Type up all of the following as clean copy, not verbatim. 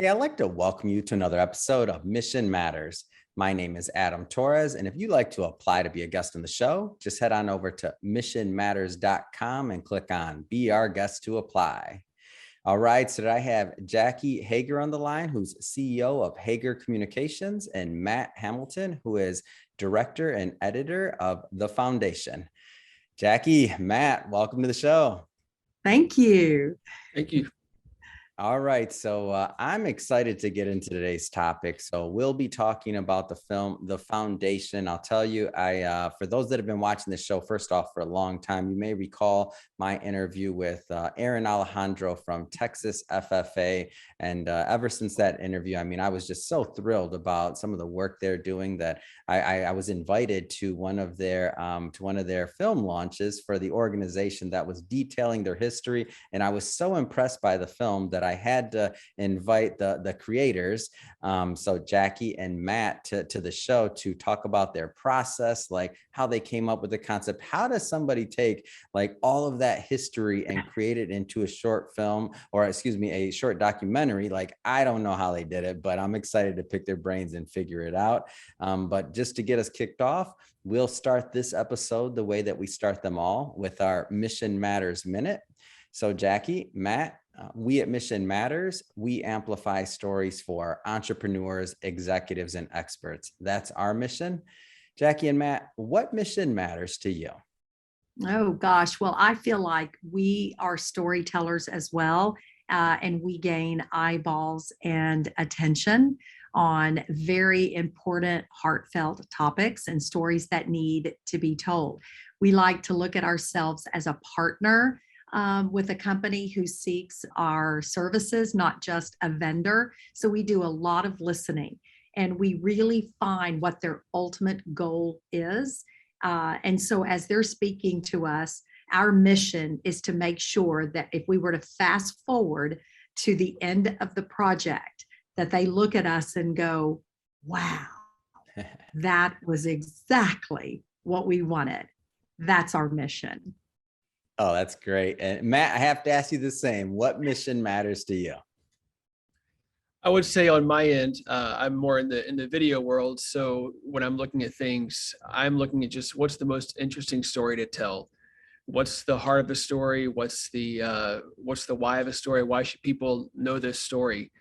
Hey, I'd like to welcome you to another episode of Mission Matters. My name is Adam Torres, and if you'd like to apply to be a guest on the show, just head on over to missionmatters.com and click on Be Our Guest to apply. All right, so today I have Jackie Hoegger on the line, who's CEO of Hoegger Communications, and Matt Hamilton, who is Director and Editor of The Foundation. Jackie, Matt, welcome to the show. Thank you. Thank you. All right, so I'm excited to get into today's topic. So we'll be talking about the film, The Foundation. I'll tell you, for those that have been watching this show, first off, for a long time, you may recall my interview with Aaron Alejandro from Texas FFA. And ever since that interview, I mean, I was just so thrilled about some of the work they're doing that I was invited to one of their film launches for the organization that was detailing their history. And I was so impressed by the film that I had to invite the creators, so Jackie and Matt, to the show to talk about their process, like how they came up with the concept. How does somebody take like all of that history and create it into a short film, or excuse me, a short documentary? Like, I don't know how they did it, but I'm excited to pick their brains and figure it out. But just to get us kicked off, we'll start this episode the way that we start them all, with our Mission Matters Minute. So Jackie, Matt, we at Mission Matters, we amplify stories for entrepreneurs, executives, and experts. That's our mission. Jackie and Matt, what mission matters to you? Oh gosh, well, I feel like we are storytellers as well, and we gain eyeballs and attention on very important, heartfelt topics and stories that need to be told. We like to look at ourselves as a partner with a company who seeks our services, not just a vendor. So we do a lot of listening, and we really find what their ultimate goal is. And so as they're speaking to us, our mission is to make sure that if we were to fast forward to the end of the project, that they look at us and go, wow, that was exactly what we wanted. That's our mission. Oh, that's great. And Matt, I have to ask you the same. What mission matters to you? I would say on my end, I'm more in the video world. So when I'm looking at things, I'm looking at just what's the most interesting story to tell. What's the heart of the story? What's the why of a story? Why should people know this story?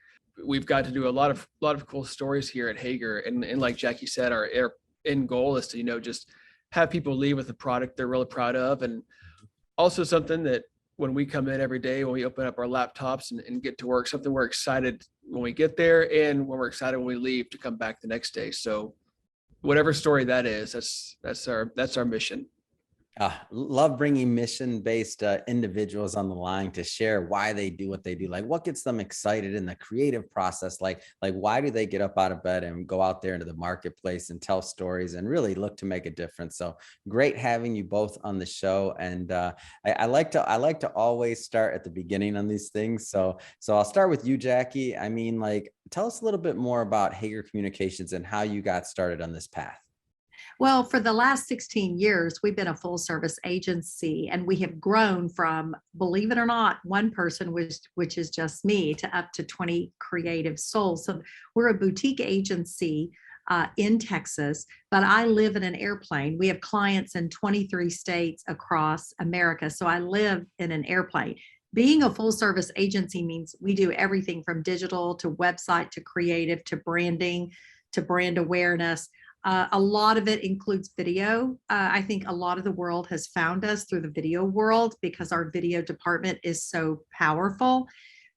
We've got to do a lot of cool stories here at Hoegger, and like Jackie said, our end goal is to just have people leave with a product they're really proud of, and also something that when we come in every day, when we open up our laptops and get to work, something we're excited when we get there, and when we're excited when we leave to come back the next day. So whatever story that is, that's our mission. Love bringing mission-based individuals on the line to share why they do what they do. Like, what gets them excited in the creative process? Like why do they get up out of bed and go out there into the marketplace and tell stories and really look to make a difference? So great having you both on the show. And I like to always start at the beginning on these things. So I'll start with you, Jackie. I mean, like, tell us a little bit more about Hoegger Communications and how you got started on this path. Well, for the last 16 years, we've been a full service agency, and we have grown from, believe it or not, one person, which is just me, to up to 20 creative souls. So we're a boutique agency in Texas, but I live in an airplane. We have clients in 23 states across America. So I live in an airplane. Being a full service agency means we do everything from digital to website to creative to branding to brand awareness. A lot of it includes video. I think a lot of the world has found us through the video world because our video department is so powerful.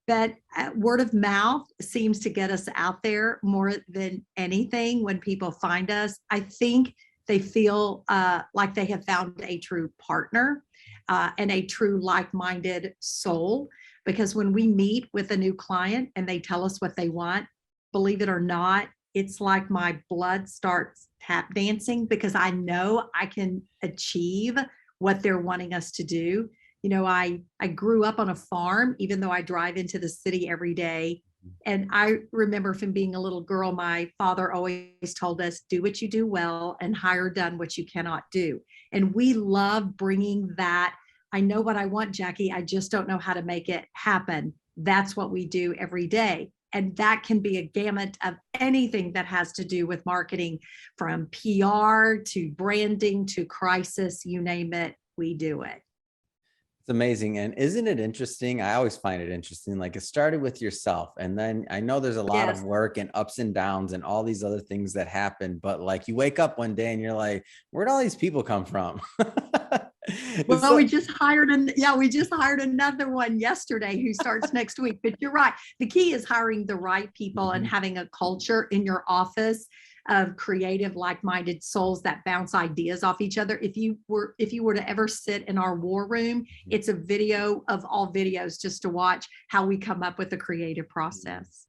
But word of mouth seems to get us out there more than anything. When people find us, I think they feel like they have found a true partner and a true like-minded soul. Because when we meet with a new client and they tell us what they want, believe it or not, it's like my blood starts tap dancing, because I know I can achieve what they're wanting us to do. You know, I grew up on a farm, even though I drive into the city every day. And I remember from being a little girl, my father always told us, do what you do well and hire done what you cannot do. And we love bringing that. I know what I want, Jackie. I just don't know how to make it happen. That's what we do every day. And that can be a gamut of anything that has to do with marketing, from PR to branding to crisis, you name it, we do it. It's amazing. And isn't it interesting? I always find it interesting. Like, it started with yourself. And then I know there's a lot of Yes. work and ups and downs and all these other things that happen. But like, you wake up one day and you're like, where'd all these people come from? Well, we just hired another one yesterday who starts next week. But you're right. The key is hiring the right people and having a culture in your office of creative, like-minded souls that bounce ideas off each other. If you were to ever sit in our war room, it's a video of all videos just to watch how we come up with the creative process.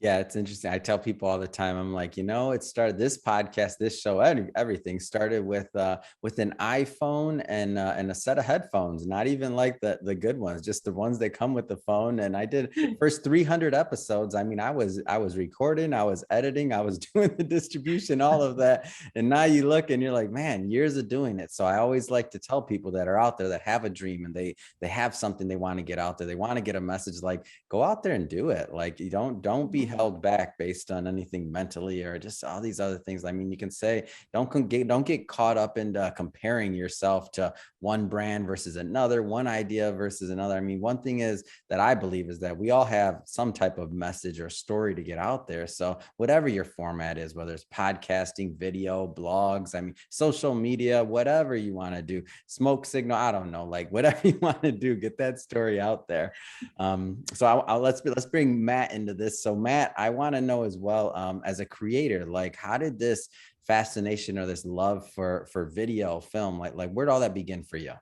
Yeah, it's interesting. I tell people all the time, I'm like, it started, this podcast, this show, everything started with an iPhone and a set of headphones, not even like the good ones, just the ones that come with the phone. And I did first 300 episodes. I mean, I was recording, I was editing, I was doing the distribution, all of that. And now you look and you're like, man, years of doing it. So I always like to tell people that are out there that have a dream and they have something they want to get out there. They want to get a message, like, go out there and do it. Like, you don't be held back based on anything mentally or just all these other things. I mean, you can say, don't get caught up into comparing yourself to one brand versus another, one idea versus another. I mean, one thing is that I believe is that we all have some type of message or story to get out there. So whatever your format is, whether it's podcasting, video, blogs, I mean, social media, whatever you want to do, smoke signal, I don't know, like whatever you want to do, get that story out there. So let's bring Matt into this. So Matt, I want to know as well, as a creator, like, how did this fascination or this love for video film, like where'd all that begin for you?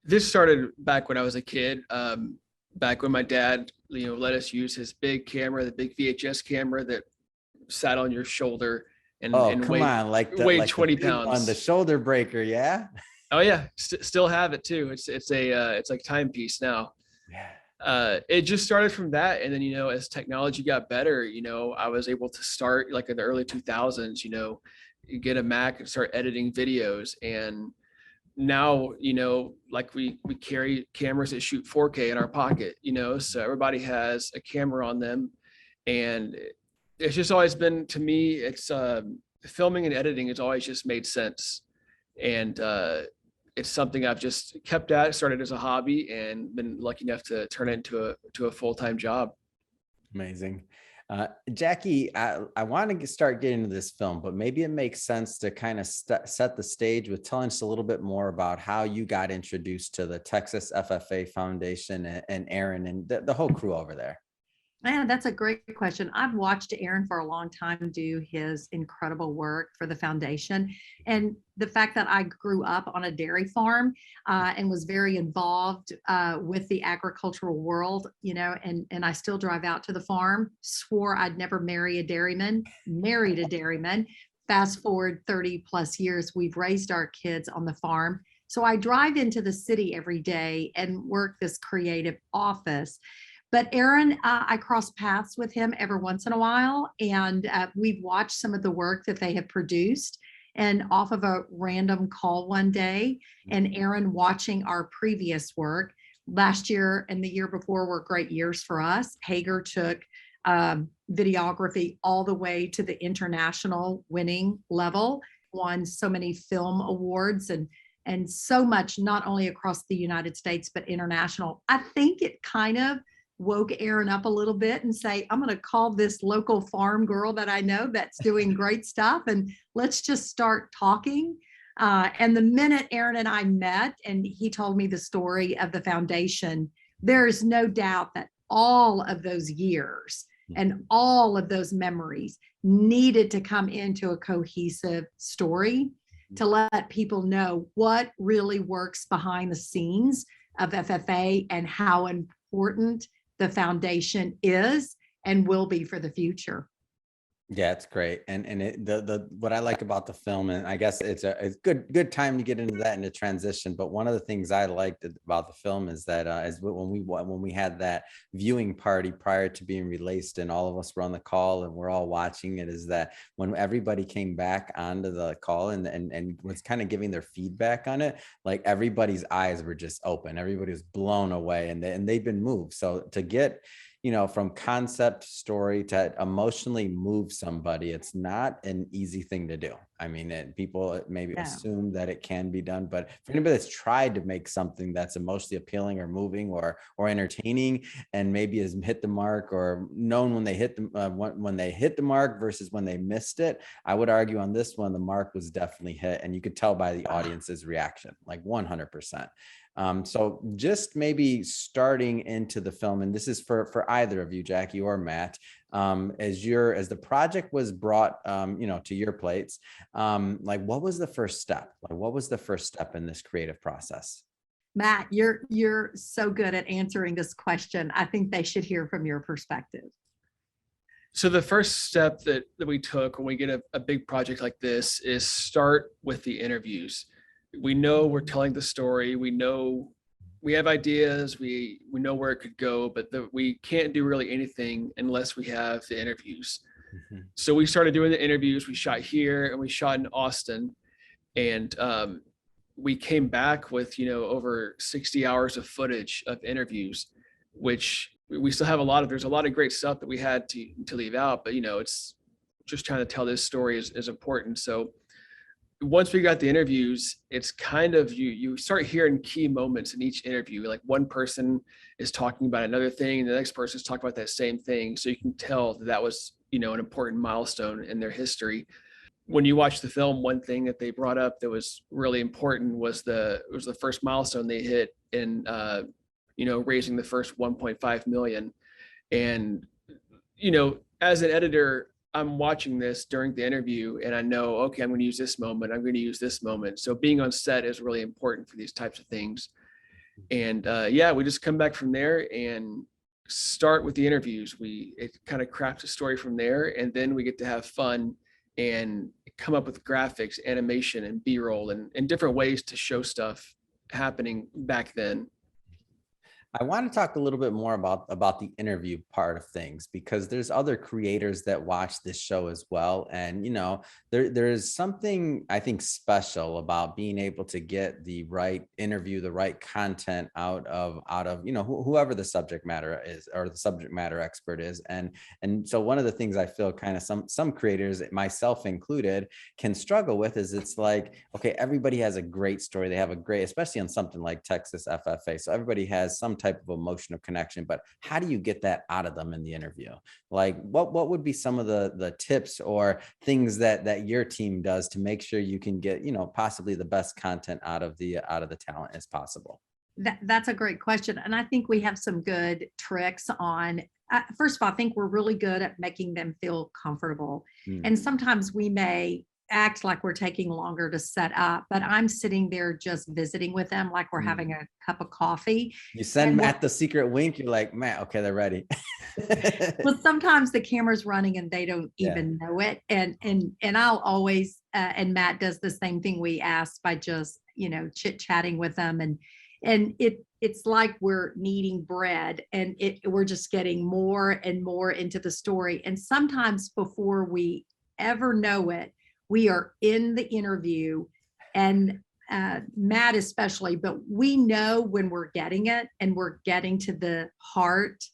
This started back when I was a kid, back when my dad, let us use his big camera, the big VHS camera that sat on your shoulder and Come weighed, on, weighed 20 pounds. On the shoulder breaker, yeah. Oh yeah, still have it too. It's like timepiece now. Yeah. It just started from that, and then as technology got better, I was able to start like in the early 2000s. You get a Mac and start editing videos, and now like we carry cameras that shoot 4K in our pocket. So everybody has a camera on them, and it's just always been, to me, it's filming and editing has always just made sense, and it's something I've just kept at. Started as a hobby and been lucky enough to turn it into a full-time job. Amazing. Jackie, I want to start getting into this film, but maybe it makes sense to kind of set the stage with telling us a little bit more about how you got introduced to the Texas FFA Foundation and Aaron and the whole crew over there. Yeah, that's a great question. I've watched Aaron for a long time do his incredible work for the foundation. And the fact that I grew up on a dairy farm and was very involved with the agricultural world, and I still drive out to the farm, swore I'd never marry a dairyman, married a dairyman. Fast forward 30 plus years, we've raised our kids on the farm. So I drive into the city every day and work this creative office. But Aaron, I cross paths with him every once in a while, and we've watched some of the work that they have produced. And off of a random call one day, and Aaron watching our previous work, last year and the year before were great years for us. Hoegger took videography all the way to the international winning level, won so many film awards and so much, not only across the United States, but international. I think it kind of woke Aaron up a little bit and say, I'm going to call this local farm girl that I know that's doing great stuff, and let's just start talking. And the minute Aaron and I met and he told me the story of the foundation, there's no doubt that all of those years and all of those memories needed to come into a cohesive story to let people know what really works behind the scenes of FFA and how important the foundation is and will be for the future. Yeah, it's great. And the what I like about the film, and I guess it's good time to get into that and to transition. But one of the things I liked about the film is that when we had that viewing party prior to being released, and all of us were on the call and we're all watching it, is that when everybody came back onto the call and was kind of giving their feedback on it, like everybody's eyes were just open. Everybody was blown away, and they've been moved. So to get from concept story to emotionally move somebody, it's not an easy thing to do. I mean, people maybe No. assume that it can be done, but for anybody that's tried to make something that's emotionally appealing or moving or entertaining, and maybe has hit the mark or known when they hit when they hit the mark versus when they missed it, I would argue on this one the mark was definitely hit, and you could tell by the audience's reaction, like 100%. So just maybe starting into the film, and this is for either of you, Jackie or Matt, as the project was brought, to your plates, like what was the first step? Like what was the first step in this creative process? Matt, you're so good at answering this question. I think they should hear from your perspective. So the first step that we took when we get a big project like this is start with the interviews. We know we're telling the story. We know we have ideas. We know where it could go, but we can't do really anything unless we have the interviews. Mm-hmm. So we started doing the interviews. We shot here and we shot in Austin, and we came back with over 60 hours of footage of interviews, which we still have there's a lot of great stuff that we had to leave out, but it's just trying to tell this story is important. So once we got the interviews, it's kind of you start hearing key moments in each interview. Like one person is talking about another thing, and the next person is talking about that same thing. So you can tell that was an important milestone in their history. When you watch the film, one thing that they brought up that was really important was the first milestone they hit in raising the first 1.5 million. And as an editor, I'm watching this during the interview and I know, okay, I'm going to use this moment. I'm going to use this moment. So being on set is really important for these types of things. And we just come back from there and start with the interviews. It kind of crafts a story from there, and then we get to have fun and come up with graphics, animation, and B-roll and different ways to show stuff happening back then. I want to talk a little bit more about the interview part of things, because there's other creators that watch this show as well. And, there is something I think special about being able to get the right interview, the right content out of, whoever the subject matter is or the subject matter expert is. And so one of the things I feel kind of some creators, myself included, can struggle with is it's like, okay, everybody has a great story. They have a great, especially on something like Texas FFA. So everybody has some type of emotional connection, but how do you get that out of them in the interview? Like what would be some of the tips or things that your team does to make sure you can get, possibly the best content out of the talent as possible? That's a great question. And I think we have some good tricks on, first of all, I think we're really good at making them feel comfortable. And sometimes we may act like we're taking longer to set up, but I'm sitting there just visiting with them like we're having a cup of coffee. You send Matt the secret wink, you're like, Matt, okay, they're ready. Well, sometimes the camera's running and they don't even know it. And I'll always, and Matt does the same thing. We ask by just, chit-chatting with them. And it's like we're kneading bread, and we're just getting more and more into the story. And sometimes before we ever know it, we are in the interview, and Matt especially, but we know when we're getting it and we're getting to the heart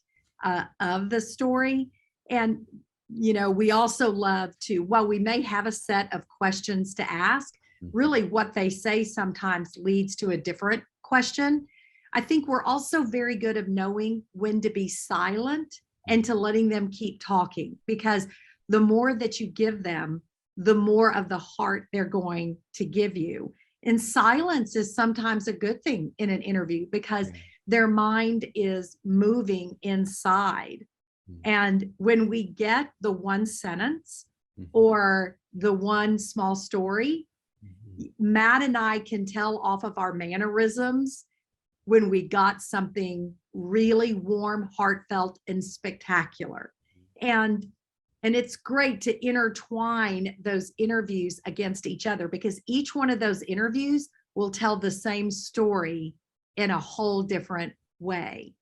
of the story. And, we also love to, while we may have a set of questions to ask, really what they say sometimes leads to a different question. I think we're also very good at knowing when to be silent and to letting them keep talking, because the more that you give them, the more of the heart they're going to give you. And silence is sometimes a good thing in an interview because their mind is moving inside. And when we get the one sentence or the one small story, Matt and I can tell off of our mannerisms when we got something really warm, heartfelt, and spectacular. And it's great to intertwine those interviews against each other, because each one of those interviews will tell the same story in a whole different way.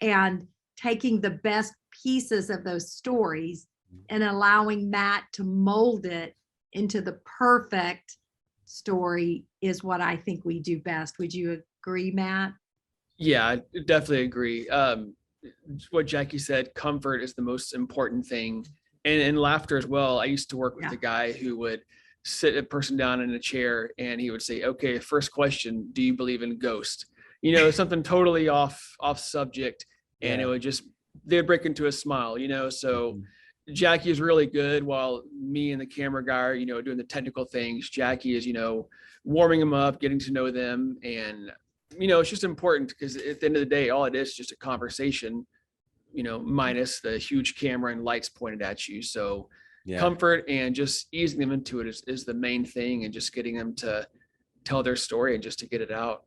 And taking the best pieces of those stories and allowing Matt to mold it into the perfect story is what I think we do best. Would you agree, Matt? Yeah, I definitely agree. what Jackie said, comfort is the most important thing. And laughter as well. I used to work with a guy who would sit a person down in a chair and he would say, okay, first question, do you believe in ghosts? Something totally off subject. And it would just, they'd break into a smile, so Jackie is really good while me and the camera guy are, doing the technical things. Jackie is, warming them up, getting to know them. And, it's just important because at the end of the day, all it is just a conversation, minus the huge camera and lights pointed at you. So comfort and just easing them into it is the main thing, and just getting them to tell their story and just to get it out.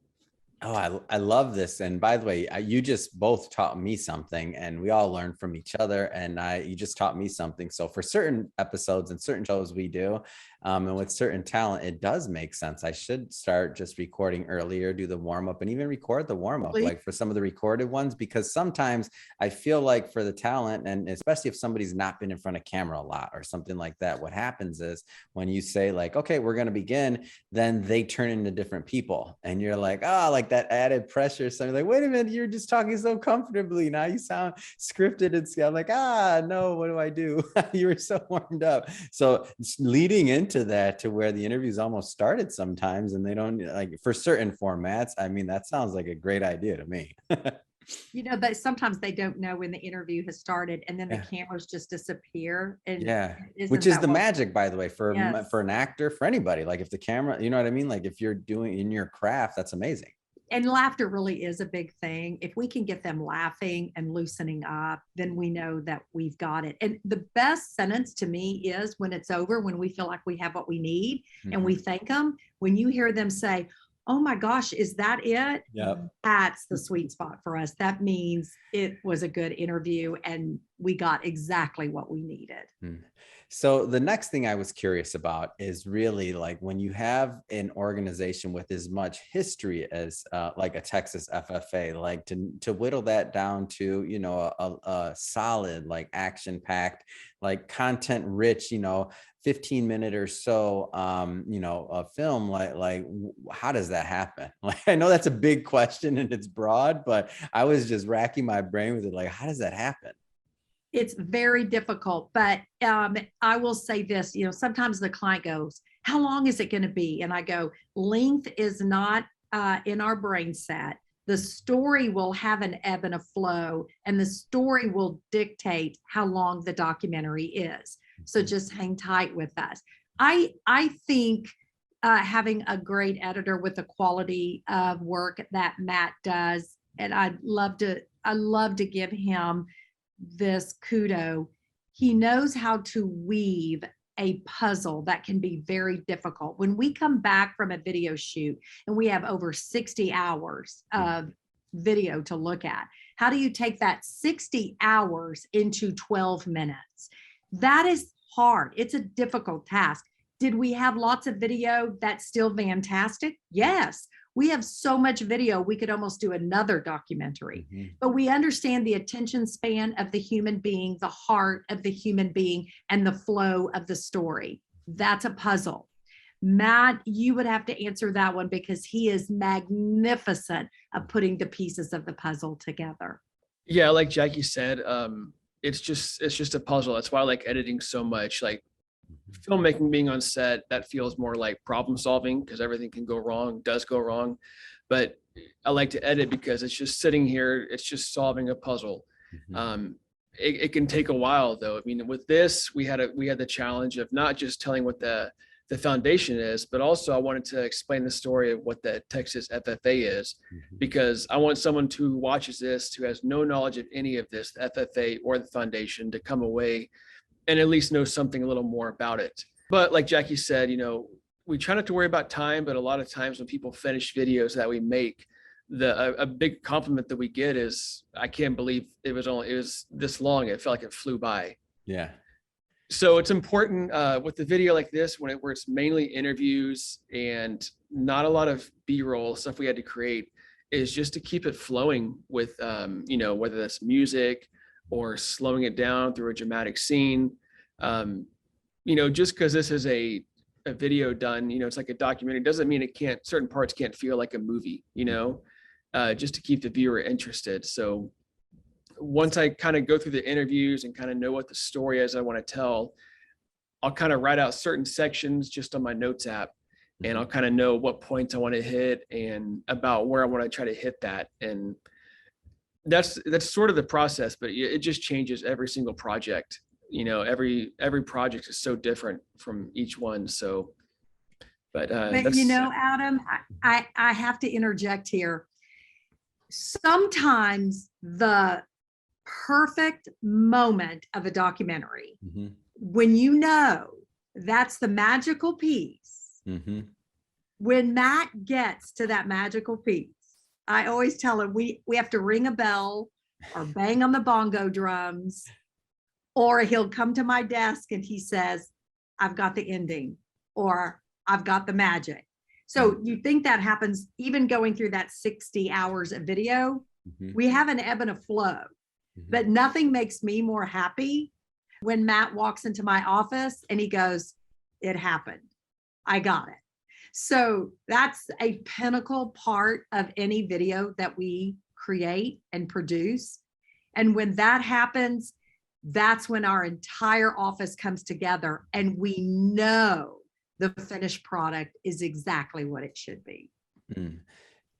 Oh, I love this. And by the way, you just both taught me something, and we all learn from each other. And you just taught me something. So for certain episodes and certain shows we do, and with certain talent, it does make sense. I should start just recording earlier, do the warm up, and even record the warm up, like for some of the recorded ones, because sometimes I feel like for the talent, and especially if somebody's not been in front of camera a lot or something like that, what happens is when you say like, okay, we're going to begin, then they turn into different people, and you're like, oh, like that added pressure. So I'm like, wait a minute, you're just talking so comfortably. Now you sound scripted. And I'm like, no, what do I do? You were so warmed up. So leading into that to where the interviews almost started sometimes, and they don't, like, for certain formats. I mean, that sounds like a great idea to me. But sometimes they don't know when the interview has started, and then the cameras just disappear. And which is the magic, by the way, for an actor, for anybody. Like if the camera, you know what I mean? Like if you're doing in your craft, that's amazing. And laughter really is a big thing. If we can get them laughing and loosening up, then we know that we've got it. And the best sentence to me is when it's over, when we feel like we have what we need, and we thank them. When you hear them say, oh my gosh, is that it? Yep. That's the sweet spot for us. That means it was a good interview and we got exactly what we needed. So the next thing I was curious about is really like when you have an organization with as much history as like a Texas FFA, like to whittle that down to, a solid, like action-packed, like content-rich, 15-minute or so, a film, like how does that happen? Like, I know that's a big question and it's broad, but I was just racking my brain with it. Like, how does that happen? It's very difficult, but I will say this, sometimes the client goes, how long is it going to be? And I go, length is not in our brain set. The story will have an ebb and a flow, and the story will dictate how long the documentary is. So just hang tight with us. I think having a great editor with the quality of work that Matt does, and I love to give him this kudo. He knows how to weave a puzzle that can be very difficult. When we come back from a video shoot and we have over 60 hours of video to look at, how do you take that 60 hours into 12 minutes? That is hard. It's a difficult task. Did we have lots of video that's still fantastic? Yes. We have so much video, we could almost do another documentary. But we understand the attention span of the human being, the heart of the human being, and the flow of the story. That's a puzzle. Matt, you would have to answer that one because he is magnificent at putting the pieces of the puzzle together. Yeah, like Jackie said, it's just a puzzle. That's why I like editing so much. Like filmmaking, being on set, that feels more like problem solving because everything can go wrong, does go wrong. But I like to edit because it's just sitting here, it's just solving a puzzle. It can take a while though. I mean, with this, we had the challenge of not just telling what the foundation is, but also I wanted to explain the story of what the Texas FFA is, because I want someone who watches this, who has no knowledge of any of this, the FFA or the foundation, to come away and at least know something a little more about it. But like Jackie said, we try not to worry about time, but a lot of times when people finish videos that we make, a big compliment that we get is, I can't believe it was this long. It felt like it flew by. Yeah. So it's important with the video like this, where it's mainly interviews and not a lot of B-roll stuff we had to create, is just to keep it flowing with, whether that's music or slowing it down through a dramatic scene. Just because this is a video done, it's like a documentary, doesn't mean certain parts can't feel like a movie, just to keep the viewer interested. So once I kind of go through the interviews and kind of know what the story is I want to tell, I'll kind of write out certain sections just on my notes app, and I'll kind of know what points I want to hit and about where I want to try to hit that. And that's sort of the process, but it just changes every single project. Every project is so different from each one. So, but Adam, I have to interject here. Sometimes the perfect moment of a documentary, when that's the magical piece, when Matt gets to that magical piece, I always tell him we have to ring a bell or bang on the bongo drums, or he'll come to my desk and he says, I've got the ending, or I've got the magic. So you think that happens even going through that 60 hours of video? We have an ebb and a flow, but nothing makes me more happy when Matt walks into my office and he goes, it happened. I got it. So that's a pinnacle part of any video that we create and produce. And when that happens, that's when our entire office comes together and we know the finished product is exactly what it should be.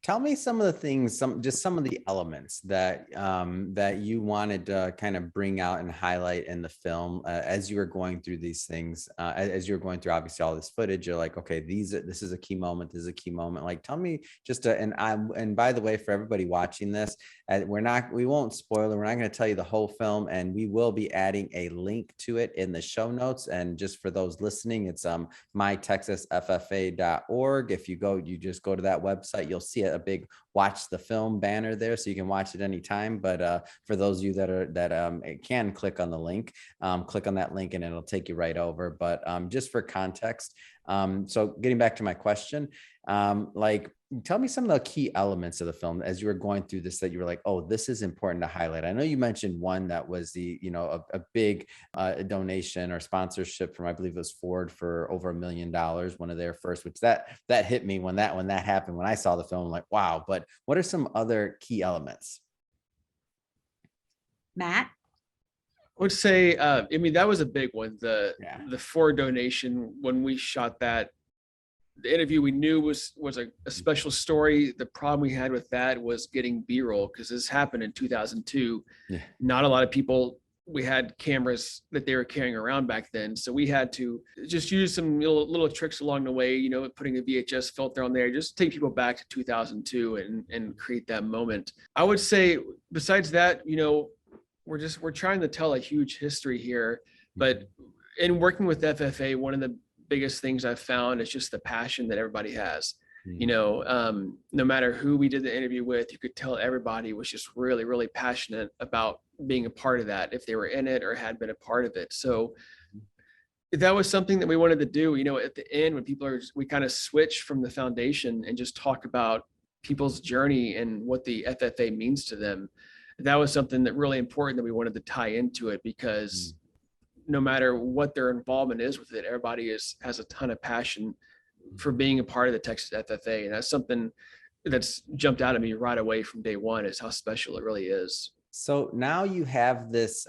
Tell me some of the things, some of the elements that that you wanted to kind of bring out and highlight in the film as you were going through these things. As you were going through, obviously, all this footage, you're like, okay, this is a key moment. This is a key moment. Like, tell me and by the way, for everybody watching this, we won't spoil it. We're not going to tell you the whole film, and we will be adding a link to it in the show notes. And just for those listening, it's mytexasffa.org. If you just go to that website, you'll see a big watch the film banner there, so you can watch it anytime. But for those of you that can click on the link, click on that link and it'll take you right over. But just for context, so getting back to my question, tell me some of the key elements of the film as you were going through this that you were like, oh, this is important to highlight. I know you mentioned one that was a big donation or sponsorship from, I believe it was Ford, for over $1 million, one of their first, which that hit me when that happened. When I saw the film, I'm like, wow. But what are some other key elements? Matt? I would say, that was a big one. The Ford donation, when we shot that, the interview we knew was a special story. The problem we had with that was getting B-roll, because this happened in 2002. Not a lot of people, we had cameras that they were carrying around back then. So we had to just use some little tricks along the way, putting a VHS filter on there, just take people back to 2002 and create that moment. I would say besides that, we're trying to tell a huge history here, but in working with FFA, one of the biggest things I've found is just the passion that everybody has. No matter who we did the interview with, you could tell everybody was just really, really passionate about being a part of that, if they were in it or had been a part of it. So that was something that we wanted to do. At the end, when we kind of switch from the foundation and just talk about people's journey and what the FFA means to them. That was something that really important that we wanted to tie into it, because no matter what their involvement is with it, everybody has a ton of passion for being a part of the Texas FFA. And that's something that's jumped out at me right away from day one, is how special it really is. So now you have this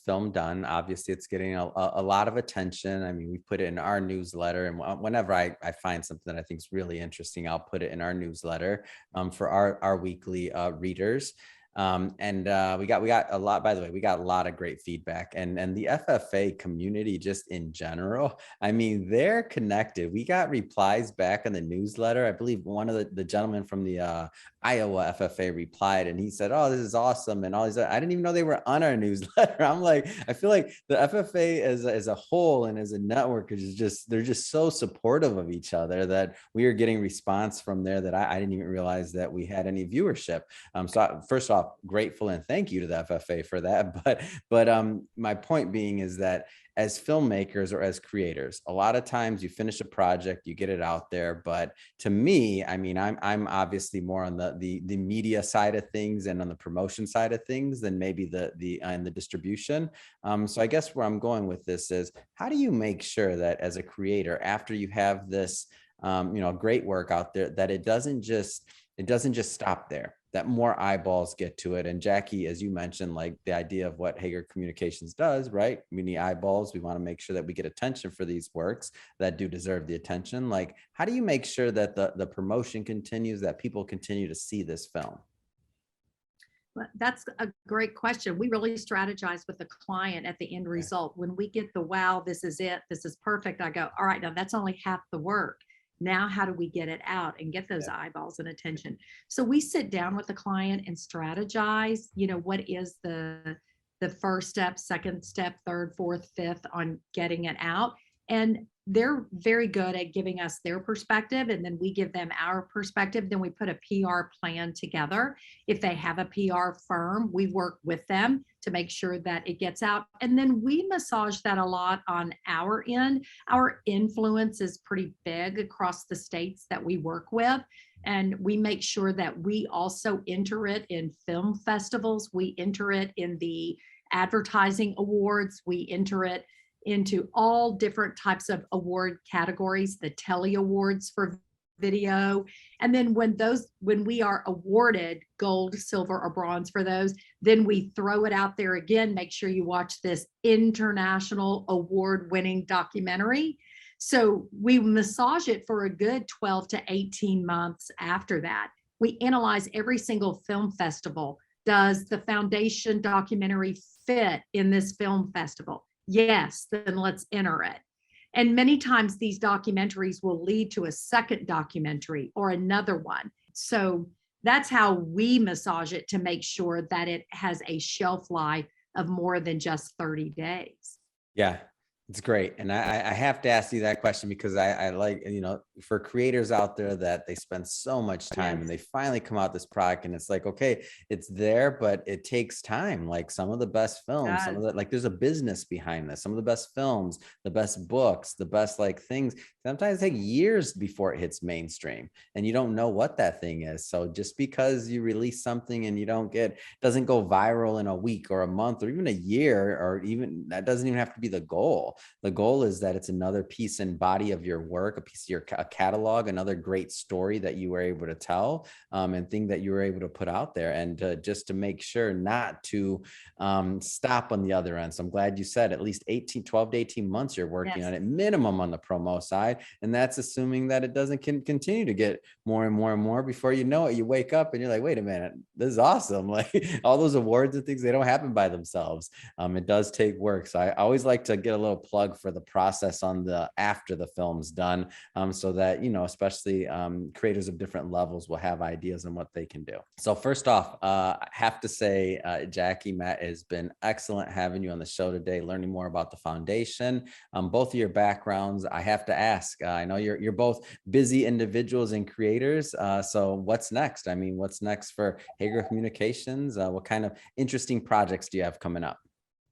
film done. Obviously, it's getting a lot of attention. I mean, we put it in our newsletter, and whenever I find something that I think is really interesting, I'll put it in our newsletter for our weekly readers. We got a lot, by the way, we got a lot of great feedback, and the FFA community just in general. I mean, they're connected. We got replies back in the newsletter. I believe one of the gentlemen from the Iowa FFA replied, and he said, "Oh, this is awesome." And all these, I didn't even know they were on our newsletter. I'm like, I feel like the FFA as a whole and as a network they're just so supportive of each other that we are getting response from there that I didn't even realize that we had any viewership. First off, grateful and thank you to the FFA for that. But my point being is that as filmmakers or as creators, a lot of times you finish a project, you get it out there. But to me, I mean, I'm obviously more on the media side of things and on the promotion side of things than maybe the distribution. So I guess where I'm going with this is, how do you make sure that as a creator, after you have this great work out there, that it doesn't just stop there, that more eyeballs get to it. And Jackie, as you mentioned, like the idea of what Hoegger Communications does, right? We need eyeballs. We want to make sure that we get attention for these works that do deserve the attention. Like, how do you make sure that the promotion continues, that people continue to see this film? Well, that's a great question. We really strategize with the client at the end result. When we get the wow, this is it, this is perfect, I go, all right, now that's only half the work. Now, how do we get it out and get those eyeballs and attention? So we sit down with the client and strategize, what is the first step, second step, third, fourth, fifth on getting it out. And they're very good at giving us their perspective, and then we give them our perspective. Then we put a PR plan together. If they have a PR firm, we work with them to make sure that it gets out. And then we massage that a lot on our end. Our influence is pretty big across the states that we work with. And we make sure that we also enter it in film festivals. We enter it in the advertising awards. We enter it into all different types of award categories, the Telly Awards for video. And then when we are awarded gold, silver, or bronze for those, then we throw it out there again. Make sure you watch this international award-winning documentary. So we massage it for a good 12 to 18 months after that. We analyze every single film festival. Does the foundation documentary fit in this film festival? Yes, then let's enter it. And many times these documentaries will lead to a second documentary or another one. So that's how we massage it to make sure that it has a shelf life of more than just 30 days. Yeah, it's great. And I have to ask you that question because I like, for creators out there that they spend so much time and they finally come out this product and it's like, okay, it's there, but it takes time. Like some of the best films, some of the, like there's a business behind this. Some of the best films, the best books, the best like things, sometimes take years before it hits mainstream and you don't know what that thing is. So just because you release something and you doesn't go viral in a week or a month or even a year, or even that doesn't even have to be the goal. The goal is that it's another piece and body of your work, a piece of your catalog, another great story that you were able to tell, and thing that you were able to put out there, and just to make sure not to stop on the other end. So I'm glad you said at least 12 to 18 months you're working on it, minimum on the promo side. And that's assuming that it doesn't continue to get more and more and more. Before you know it, you wake up and you're like, wait a minute, this is awesome. Like all those awards and things, they don't happen by themselves. It does take work. So I always like to get a little plug for the process on the after the film's done, so that especially creators of different levels will have ideas on what they can do. So first off, I have to say, Jackie, Matt, has been excellent having you on the show today, learning more about the foundation, both of your backgrounds. I have to ask, I know you're both busy individuals and creators, so what's next? I mean, what's next for Hoegger Communications? What kind of interesting projects do you have coming up?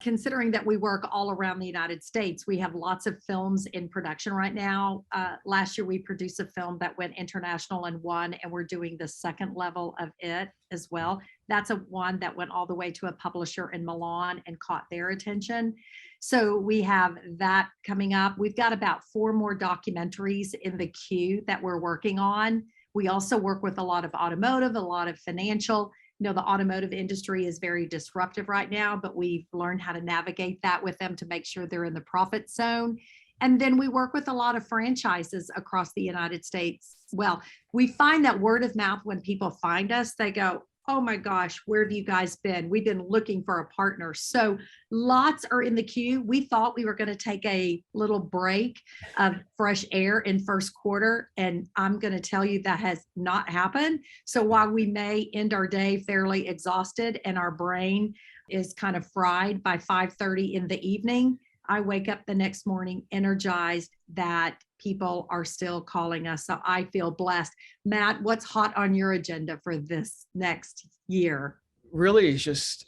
Considering that we work all around the United States, we have lots of films in production right now. Last year, we produced a film that went international and won, and we're doing the second level of it as well. That's a one that went all the way to a publisher in Milan and caught their attention. So we have that coming up. We've got about 4 more documentaries in the queue that we're working on. We also work with a lot of automotive, a lot of financial. The automotive industry is very disruptive right now, but we've learned how to navigate that with them to make sure they're in the profit zone. And then we work with a lot of franchises across the United States. Well, we find that word of mouth, when people find us, they go, oh my gosh, where have you guys been? We've been looking for a partner. So lots are in the queue. We thought we were going to take a little break of fresh air in first quarter, and I'm going to tell you that has not happened. So while we may end our day fairly exhausted and our brain is kind of fried by 5:30 in the evening, I wake up the next morning energized that people are still calling us. So I feel blessed. Matt, what's hot on your agenda for this next year? Really, it's just,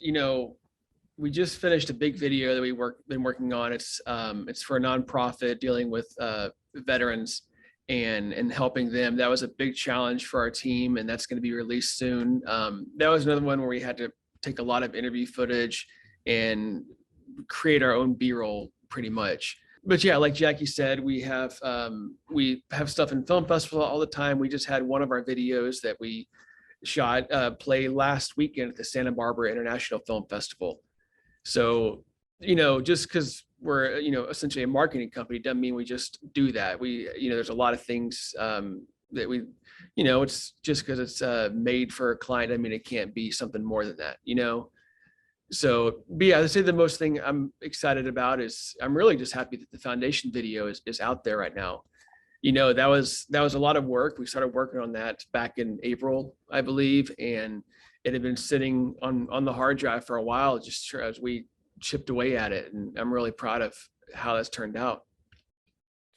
we just finished a big video that been working on. It's for a nonprofit dealing with veterans and helping them. That was a big challenge for our team, and that's going to be released soon. That was another one where we had to take a lot of interview footage and create our own B-roll pretty much. But yeah, like Jackie said, we have stuff in film festival all the time. We just had one of our videos that we shot play last weekend at the Santa Barbara International Film Festival. So, just because we're, essentially a marketing company doesn't mean we just do that. We, there's a lot of things that we, it's just because it's made for a client. I mean, it can't be something more than that, So, but yeah, I'd say the most thing I'm excited about is I'm really just happy that the foundation video is out there right now. That was a lot of work. We started working on that back in April, I believe, and it had been sitting on the hard drive for a while, just as we chipped away at it. And I'm really proud of how that's turned out.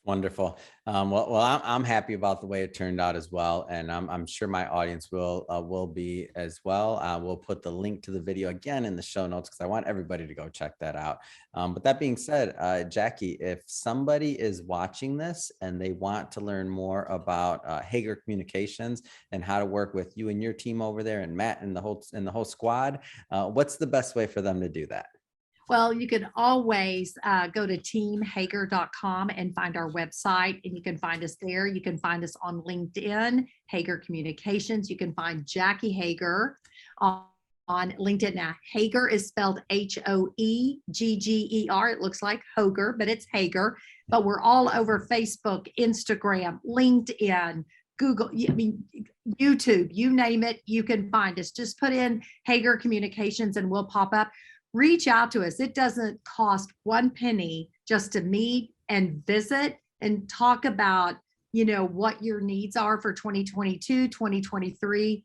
Wonderful. Well, I'm happy about the way it turned out as well, and I'm sure my audience will be as well. We'll put the link to the video again in the show notes because I want everybody to go check that out. But that being said, Jackie, if somebody is watching this and they want to learn more about Hoegger Communications and how to work with you and your team over there, and Matt and the whole squad, what's the best way for them to do that? Well, you can always go to teamhoegger.com and find our website, and you can find us there. You can find us on LinkedIn, Hoegger Communications. You can find Jackie Hoegger on LinkedIn. Now, Hoegger is spelled Hoegger. It looks like Hoegger, but it's Hoegger. But we're all over Facebook, Instagram, LinkedIn, Google, YouTube, you name it, you can find us. Just put in Hoegger Communications and we'll pop up. Reach out to us. It doesn't cost one penny just to meet and visit and talk about, what your needs are for 2022, 2023.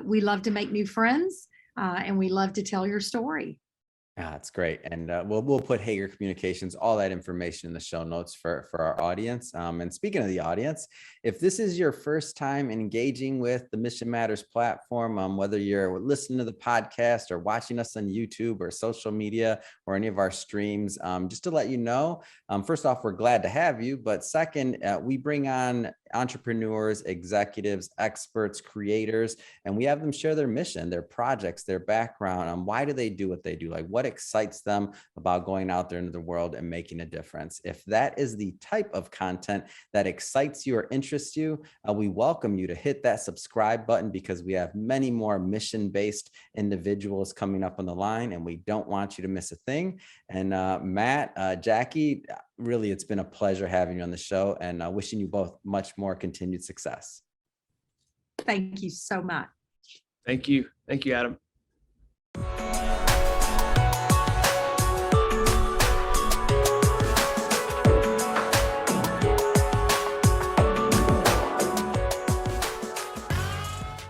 We love to make new friends and we love to tell your story. That's great. And we'll put Hoegger Communications, all that information in the show notes for our audience. And speaking of the audience, if this is your first time engaging with the Mission Matters platform, whether you're listening to the podcast or watching us on YouTube or social media or any of our streams, just to let you know, first off, we're glad to have you. But second, we bring on entrepreneurs, executives, experts, creators, and we have them share their mission, their projects, their background, why do they do what they do? Like what excites them about going out there into the world and making a difference. If that is the type of content that excites you or interests you, we welcome you to hit that subscribe button because we have many more mission-based individuals coming up on the line and we don't want you to miss a thing. And Matt, Jackie, really, it's been a pleasure having you on the show and wishing you both much more continued success. Thank you so much. Thank you. Thank you, Adam.